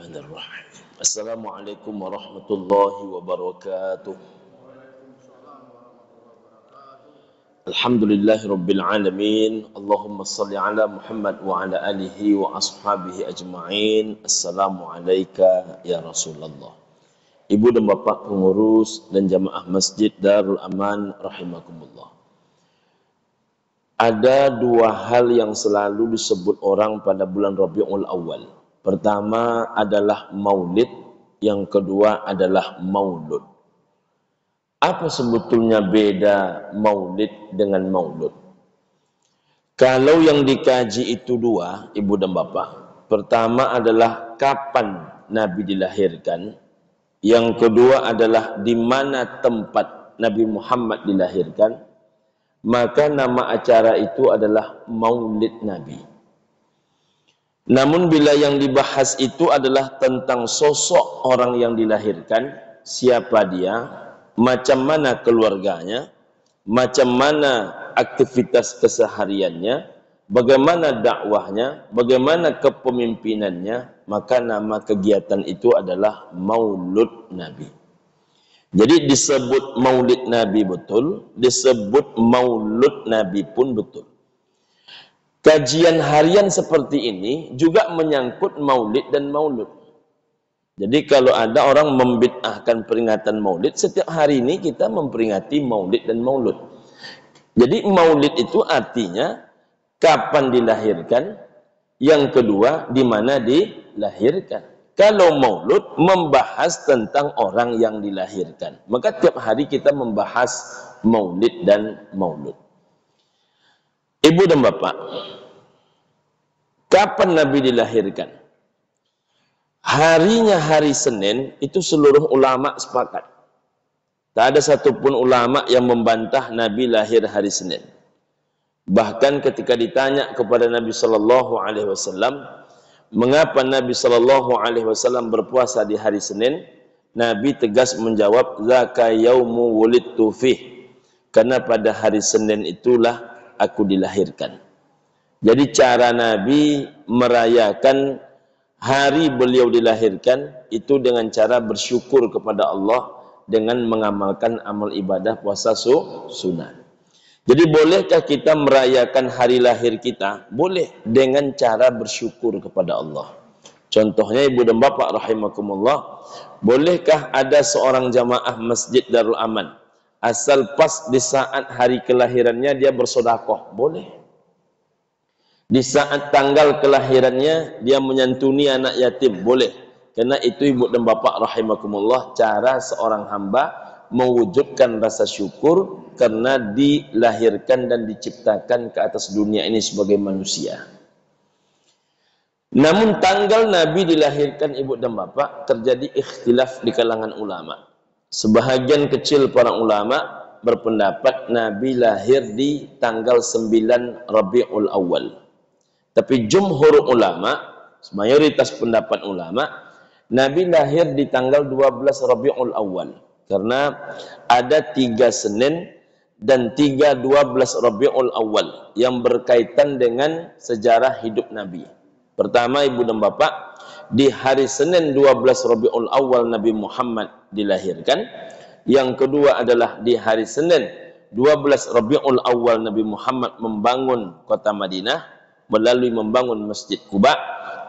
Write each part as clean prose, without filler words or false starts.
Bismillahirrahmanirrahim. Assalamualaikum warahmatullahi wabarakatuh. Alhamdulillahi rabbil alamin. Allahumma salli ala Muhammad wa ala alihi wa ashabihi ajma'in. Assalamualaikum ya Rasulullah. Ibu dan bapak pengurus dan jamaah Masjid Darul Aman rahimakumullah. Ada dua hal yang selalu disebut orang pada bulan Rabiul Awal. Pertama adalah maulid, yang kedua adalah maulud. Apa sebetulnya beda maulid dengan maulud? Kalau yang dikaji itu dua, ibu dan bapak. Pertama adalah kapan Nabi dilahirkan. Yang kedua adalah di mana tempat Nabi Muhammad dilahirkan. Maka nama acara itu adalah Maulid Nabi. Namun bila yang dibahas itu adalah tentang sosok orang yang dilahirkan, siapa dia, macam mana keluarganya, macam mana aktivitas kesehariannya, bagaimana dakwahnya, bagaimana kepemimpinannya, maka nama kegiatan itu adalah Maulud Nabi. Jadi disebut Maulid Nabi betul, disebut Maulud Nabi pun betul. Kajian harian seperti ini juga menyangkut maulid dan maulud. Jadi kalau ada orang membid'ahkan peringatan maulid, setiap hari ini kita memperingati maulid dan maulud. Jadi maulid itu artinya kapan dilahirkan, yang kedua di mana dilahirkan. Kalau maulud membahas tentang orang yang dilahirkan, maka tiap hari kita membahas maulid dan maulud. Ibu dan bapak, kapan Nabi dilahirkan? Harinya hari Senin, itu seluruh ulama sepakat. Tak ada satupun ulama yang membantah Nabi lahir hari Senin. Bahkan ketika ditanya kepada Nabi Sallallahu Alaihi Wasallam, mengapa Nabi Sallallahu Alaihi Wasallam berpuasa di hari Senin? Nabi tegas menjawab, "Zaka yaumu wulidtu fih." Karena pada hari Senin itulah aku dilahirkan. Jadi cara Nabi merayakan hari beliau dilahirkan itu dengan cara bersyukur kepada Allah dengan mengamalkan amal ibadah puasa sunnah. Jadi bolehkah kita merayakan hari lahir kita? Boleh, dengan cara bersyukur kepada Allah. Contohnya ibu dan bapak rahimakumullah, bolehkah ada seorang jamaah Masjid Darul Aman asal pas di saat hari kelahirannya dia bersedekah? Boleh. Di saat tanggal kelahirannya dia menyantuni anak yatim? Boleh. Karena itu ibu dan bapak rahimakumullah cara seorang hamba mewujudkan rasa syukur karena dilahirkan dan diciptakan ke atas dunia ini sebagai manusia. Namun tanggal Nabi dilahirkan ibu dan bapak terjadi ikhtilaf di kalangan ulama. Sebahagian kecil para ulama berpendapat Nabi lahir di tanggal 9 Rabiul Awal. Tapi jumhur ulama, mayoritas pendapat ulama, Nabi lahir di tanggal 12 Rabiul Awal. Karena ada 3 Senin dan 3/12 Rabiul Awal yang berkaitan dengan sejarah hidup Nabi. Pertama ibu dan bapak, di hari Senin 12 Rabiul Awal Nabi Muhammad dilahirkan. Yang kedua adalah di hari Senin 12 Rabiul Awal Nabi Muhammad membangun kota Madinah melalui membangun Masjid Quba.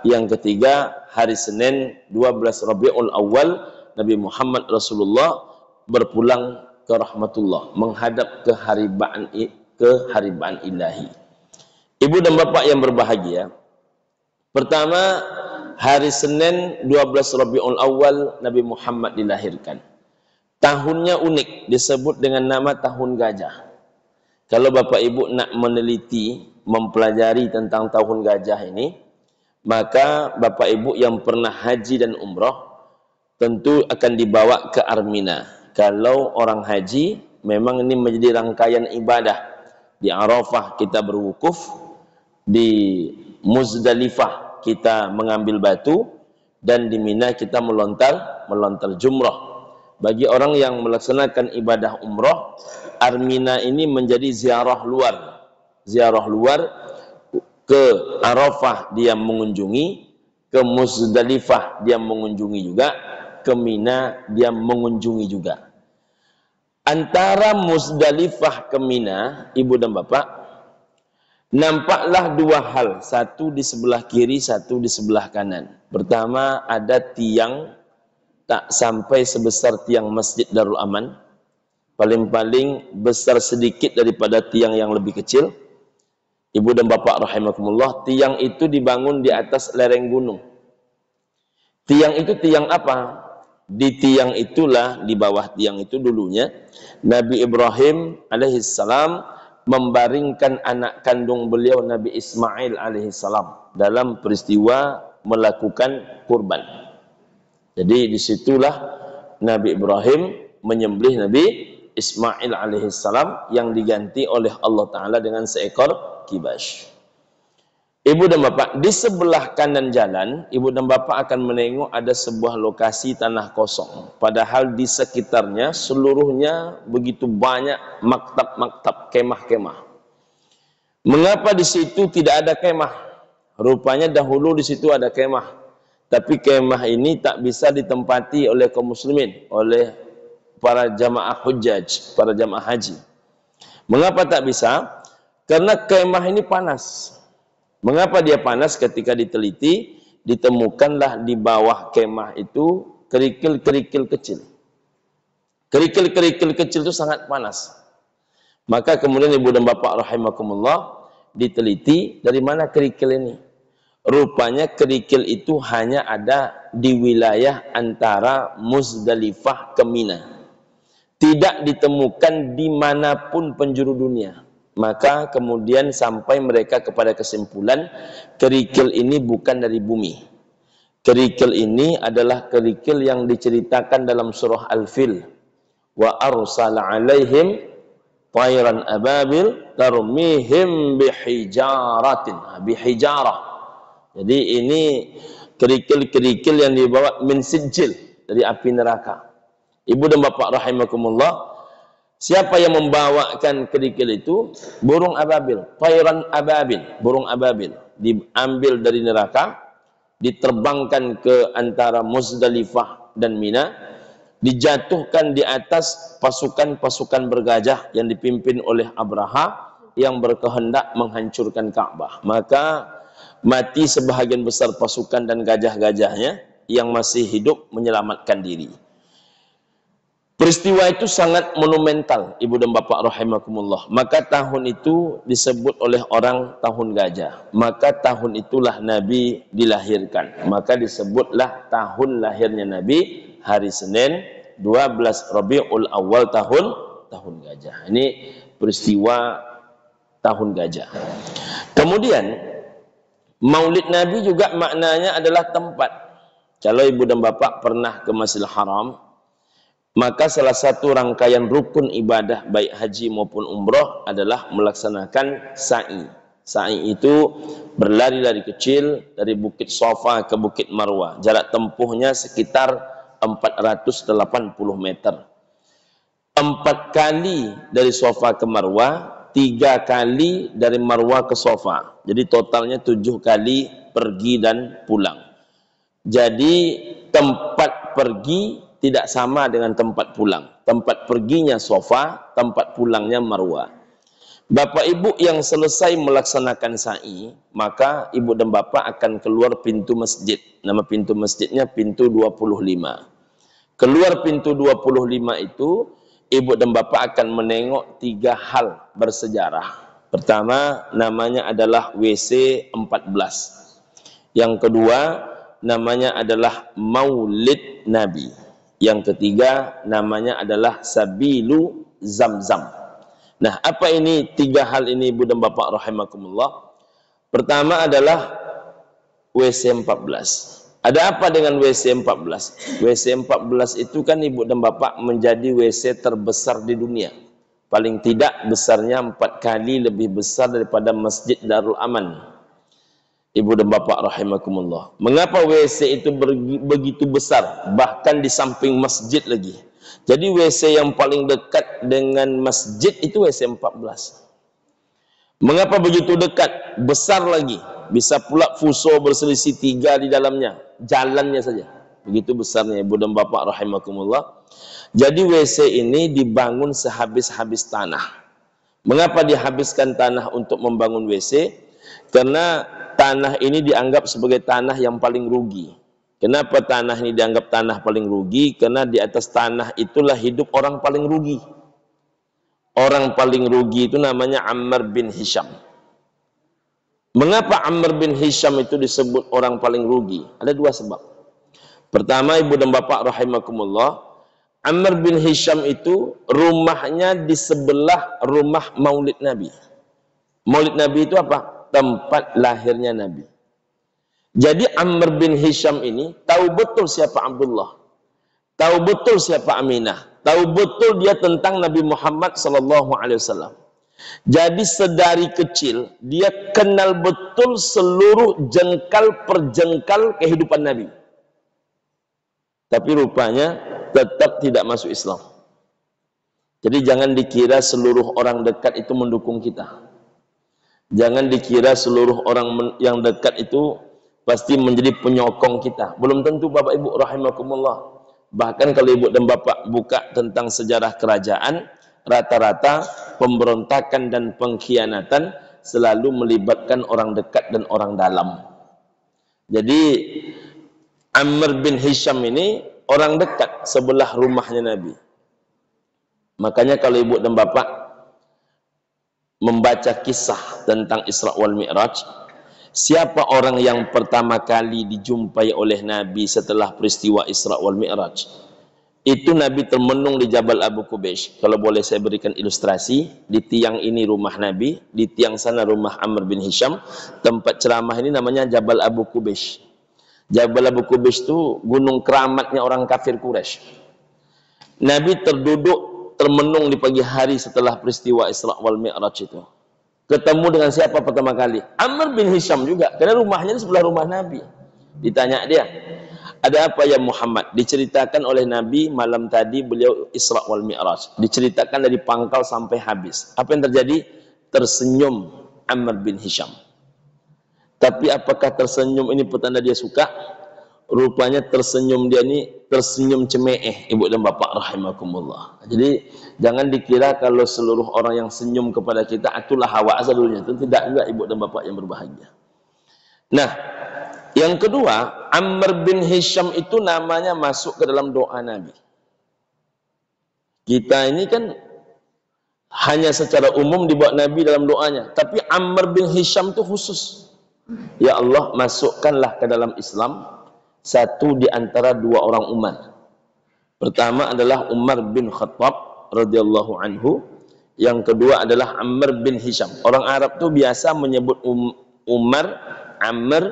Yang ketiga, hari Senin 12 Rabiul Awal Nabi Muhammad Rasulullah berpulang ke rahmatullah, menghadap ke haribaan ilahi. Ibu dan bapak yang berbahagia, pertama, hari Senin 12 Rabiul Awal Nabi Muhammad dilahirkan. Tahunnya unik, disebut dengan nama tahun gajah. Kalau bapak ibu nak meneliti, mempelajari tentang tahun gajah ini, maka bapak ibu yang pernah haji dan umrah tentu akan dibawa ke Armina. Kalau orang haji, memang ini menjadi rangkaian ibadah. Di Arafah kita berwukuf, di Muzdalifah kita mengambil batu, dan di Mina kita melontar jumrah. Bagi orang yang melaksanakan ibadah umrah, Armina ini menjadi ziarah luar. Ziarah luar, ke Arafah dia mengunjungi, ke Muzdalifah dia mengunjungi juga, ke Mina dia mengunjungi juga. Antara Muzdalifah ke Mina, ibu dan bapak, nampaklah dua hal, satu di sebelah kiri, satu di sebelah kanan. Pertama, ada tiang tak sampai sebesar tiang Masjid Darul Aman, paling-paling besar sedikit daripada tiang yang lebih kecil. Ibu dan bapak rahimakumullah, tiang itu dibangun di atas lereng gunung. Tiang itu tiang apa? Di tiang itulah, di bawah tiang itu dulunya Nabi Ibrahim alaihissalam membaringkan anak kandung beliau Nabi Ismail alaihissalam dalam peristiwa melakukan kurban. Jadi disitulah Nabi Ibrahim menyembelih Nabi Ismail alaihissalam yang diganti oleh Allah Ta'ala dengan seekor kibas. Ibu dan bapak, di sebelah kanan jalan, ibu dan bapak akan menengok ada sebuah lokasi tanah kosong. Padahal di sekitarnya seluruhnya begitu banyak maktab-maktab, kemah-kemah. Mengapa di situ tidak ada kemah? Rupanya dahulu di situ ada kemah. Tapi kemah ini tak bisa ditempati oleh kaum muslimin, oleh para jamaah hujjaj, para jamaah haji. Mengapa tak bisa? Karena kemah ini panas. Mengapa dia panas? Ketika diteliti, ditemukanlah di bawah kemah itu kerikil-kerikil kecil. Kerikil-kerikil kecil itu sangat panas. Maka kemudian ibu dan bapak rahimakumullah, diteliti dari mana kerikil ini. Rupanya kerikil itu hanya ada di wilayah antara Muzdalifah ke Mina. Tidak ditemukan dimanapun penjuru dunia. Maka kemudian sampai mereka kepada kesimpulan kerikil ini bukan dari bumi. Kerikil ini adalah kerikil yang diceritakan dalam surah Al-Fil. Wa arsala alaihim tayran ababil tarmihim bihijaratin, bihijarah. Jadi ini kerikil-kerikil yang dibawa min sijil, dari api neraka. Ibu dan bapak rahimakumullah, siapa yang membawakan kerikil itu? Burung ababil, tayran ababil, burung ababil. Diambil dari neraka, diterbangkan ke antara Muzdalifah dan Mina, dijatuhkan di atas pasukan-pasukan bergajah yang dipimpin oleh Abraha yang berkehendak menghancurkan Ka'bah. Maka mati sebahagian besar pasukan dan gajah-gajahnya, yang masih hidup menyelamatkan diri. Peristiwa itu sangat monumental, ibu dan bapak rahimakumullah. Maka tahun itu disebut oleh orang tahun gajah. Maka tahun itulah Nabi dilahirkan. Maka disebutlah tahun lahirnya Nabi hari Senin 12 Rabiul Awal tahun gajah. Ini peristiwa tahun gajah. Kemudian Maulid Nabi juga maknanya adalah tempat. Kalau ibu dan bapak pernah ke Masjidil Haram, maka salah satu rangkaian rukun ibadah baik haji maupun umroh adalah melaksanakan sa'i. Sa'i itu berlari dari kecil dari Bukit Safa ke Bukit Marwah. Jarak tempuhnya sekitar 480 meter. 4 kali dari Safa ke Marwah, 3 kali dari Marwah ke Safa. Jadi totalnya 7 kali pergi dan pulang. Jadi tempat pergi tidak sama dengan tempat pulang. Tempat perginya Safa, tempat pulangnya Marwah. Bapak ibu yang selesai melaksanakan sa'i, maka ibu dan bapak akan keluar pintu masjid. Nama pintu masjidnya pintu 25. Keluar pintu 25 itu, ibu dan bapak akan menengok 3 hal bersejarah. Pertama, namanya adalah WC 14. Yang kedua, namanya adalah Maulid Nabi. Yang ketiga, namanya adalah Sabilu Zamzam. Nah, apa ini 3 hal ini ibu dan bapak rahimakumullah? Pertama adalah WC 14. Ada apa dengan WC 14? WC 14 itu kan ibu dan bapak menjadi WC terbesar di dunia. Paling tidak besarnya 4 kali lebih besar daripada Masjid Darul Aman. Ibu dan bapak rahimakumullah. Mengapa WC itu begitu besar? Bahkan di samping masjid lagi. Jadi WC yang paling dekat dengan masjid itu WC 14. Mengapa begitu dekat? Besar lagi. bisa pula fuso berselisih 3 di dalamnya, jalannya saja. Begitu besarnya ibu dan bapak rahimakumullah. Jadi WC ini dibangun sehabis-habis tanah. Mengapa dihabiskan tanah untuk membangun WC? Karena tanah ini dianggap sebagai tanah yang paling rugi. Kenapa tanah ini dianggap tanah paling rugi? Karena di atas tanah itulah hidup orang paling rugi. Orang paling rugi itu namanya Ammar bin Hisham. Mengapa Ammar bin Hisham itu disebut orang paling rugi? Ada 2 sebab. Pertama, ibu dan bapak rahimakumullah, Ammar bin Hisham itu rumahnya di sebelah rumah Maulid Nabi. Maulid Nabi itu apa? Tempat lahirnya Nabi. Jadi Ammar bin Hisham ini tahu betul siapa Abdullah, tahu betul siapa Aminah, tahu betul dia tentang Nabi Muhammad SAW. Jadi sedari kecil dia kenal betul seluruh jengkal per jengkal kehidupan Nabi. Tapi rupanya tetap tidak masuk Islam. Jadi jangan dikira seluruh orang dekat itu mendukung kita. Jangan dikira seluruh orang yang dekat itu pasti menjadi penyokong kita. Belum tentu Bapak Ibu rahimakumullah. Bahkan kalau ibu dan bapak buka tentang sejarah kerajaan, rata-rata pemberontakan dan pengkhianatan selalu melibatkan orang dekat dan orang dalam. Jadi Ammar bin Hisham ini orang dekat sebelah rumahnya Nabi. Makanya kalau ibu dan bapak membaca kisah tentang Isra wal Mi'raj, siapa orang yang pertama kali dijumpai oleh Nabi setelah peristiwa Isra wal Mi'raj? Itu Nabi termenung di Jabal Abu Qubays. Kalau boleh saya berikan ilustrasi, di tiang ini rumah Nabi, di tiang sana rumah Ammar bin Hisham. Tempat ceramah ini namanya Jabal Abu Qubays. Jabal Abu Qubays itu gunung keramatnya orang kafir Quraisy. Nabi termenung di pagi hari setelah peristiwa Isra wal Mi'raj itu. Ketemu dengan siapa pertama kali? Ammar bin Hisham juga, karena rumahnya di sebelah rumah Nabi. Ditanya dia, ada apa ya Muhammad? Diceritakan oleh Nabi malam tadi beliau Isra wal Mi'raj. Diceritakan dari pangkal sampai habis. Apa yang terjadi? Tersenyum Ammar bin Hisham. Tapi apakah tersenyum ini petanda dia suka? Rupanya tersenyum dia ini tersenyum cemeeh, ibu dan bapak rahimakumullah. Jadi jangan dikira kalau seluruh orang yang senyum kepada kita itulah hawa asalnya. Itu tidak juga ibu dan bapak yang berbahagia. Nah, yang kedua, Ammar bin Hisham itu namanya masuk ke dalam doa Nabi. Kita ini kan hanya secara umum dibuat Nabi dalam doanya, tapi Ammar bin Hisham itu khusus. Ya Allah, masukkanlah ke dalam Islam satu di antara 2 orang Umar. Pertama adalah Umar bin Khattab radhiyallahu anhu, yang kedua adalah Ammar bin Hisham. Orang Arab tuh biasa menyebut Umar, Ammar,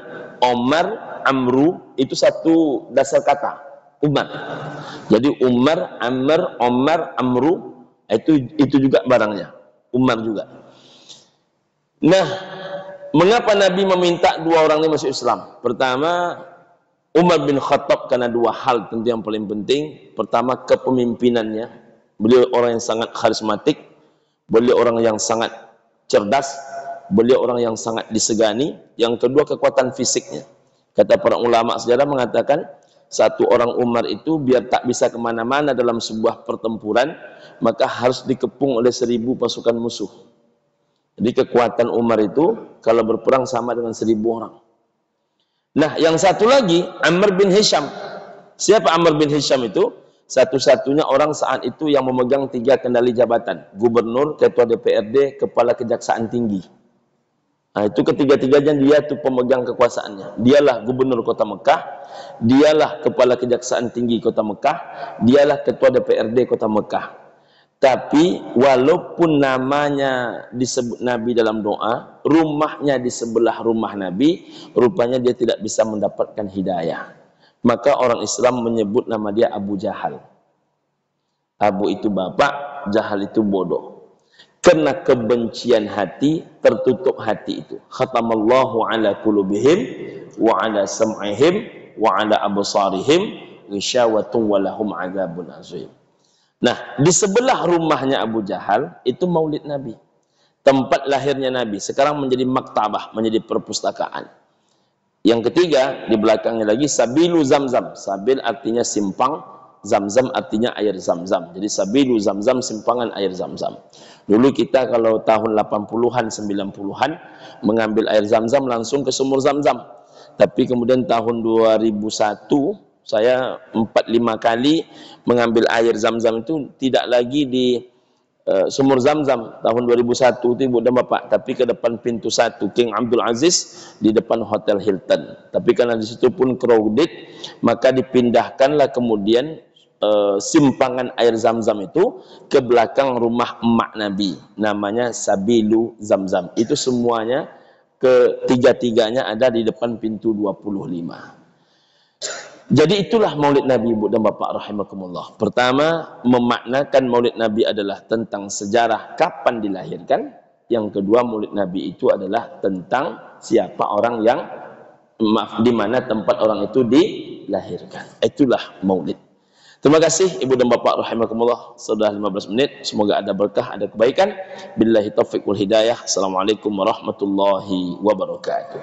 Omar, Amru, itu satu dasar kata, Umar. Jadi Umar, Ammar, Omar, Amru, itu juga barangnya, Umar juga. Nah, mengapa Nabi meminta 2 orang ini masuk Islam? Pertama, Umar bin Khattab karena 2 hal tentu yang paling penting. Pertama, kepemimpinannya. Beliau orang yang sangat karismatik, beliau orang yang sangat cerdas, beliau orang yang sangat disegani. Yang kedua, kekuatan fisiknya. Kata para ulama sejarah mengatakan, satu orang Umar itu biar tak bisa kemana-mana dalam sebuah pertempuran, maka harus dikepung oleh 1000 pasukan musuh. Jadi kekuatan Umar itu kalau berperang sama dengan 1000 orang. Nah, yang satu lagi Ammar bin Hisham. Siapa Ammar bin Hisham itu? Satu-satunya orang saat itu yang memegang 3 kendali jabatan, gubernur, ketua DPRD, kepala kejaksaan tinggi. Nah, itu ketiga-tiganya dia itu pemegang kekuasaannya. Dialah gubernur kota Mekah, dialah kepala kejaksaan tinggi kota Mekah, dialah ketua DPRD kota Mekah. Tapi walaupun namanya disebut Nabi dalam doa, rumahnya di sebelah rumah Nabi, rupanya dia tidak bisa mendapatkan hidayah. Maka orang Islam menyebut nama dia Abu Jahal. Abu itu bapak, Jahal itu bodoh. Karena kebencian hati, tertutup hati itu. Khatamallahu ala qulubihim wa ala sam'ihim wa ala absarihim ghisyawatun wa lahum adzabun azim. Nah, di sebelah rumahnya Abu Jahal itu Maulid Nabi. tempat lahirnya Nabi. Sekarang menjadi maktabah, menjadi perpustakaan. Yang ketiga, di belakangnya lagi Sabilu Zamzam. Sabil artinya simpang, Zamzam artinya air Zamzam. Jadi Sabilu Zamzam, simpangan air Zamzam. Dulu kita kalau tahun 80-an, 90-an mengambil air Zamzam langsung ke sumur Zamzam. Tapi kemudian tahun 2001 saya 4-5 kali mengambil air Zamzam itu tidak lagi di sumur Zamzam. Tahun 2001 itu Ibu dan Bapak, tapi ke depan pintu 1 King Abdul Aziz di depan Hotel Hilton. Tapi karena di situ pun crowded, maka dipindahkanlah kemudian simpangan air Zamzam itu ke belakang rumah emak Nabi, namanya Sabilu Zamzam. Itu semuanya ketiga-tiganya ada di depan pintu 25. Jadi itulah Maulid Nabi, Ibu dan Bapak rahimakumullah. Pertama, memaknakan Maulid Nabi adalah tentang sejarah kapan dilahirkan. Yang kedua, Maulid Nabi itu adalah tentang siapa orang yang, di mana tempat orang itu dilahirkan. Itulah Maulid. Terima kasih Ibu dan Bapak rahimakumullah. Sudah 15 menit. Semoga ada berkah, ada kebaikan. Billahi taufiq wal hidayah. Assalamualaikum warahmatullahi wabarakatuh.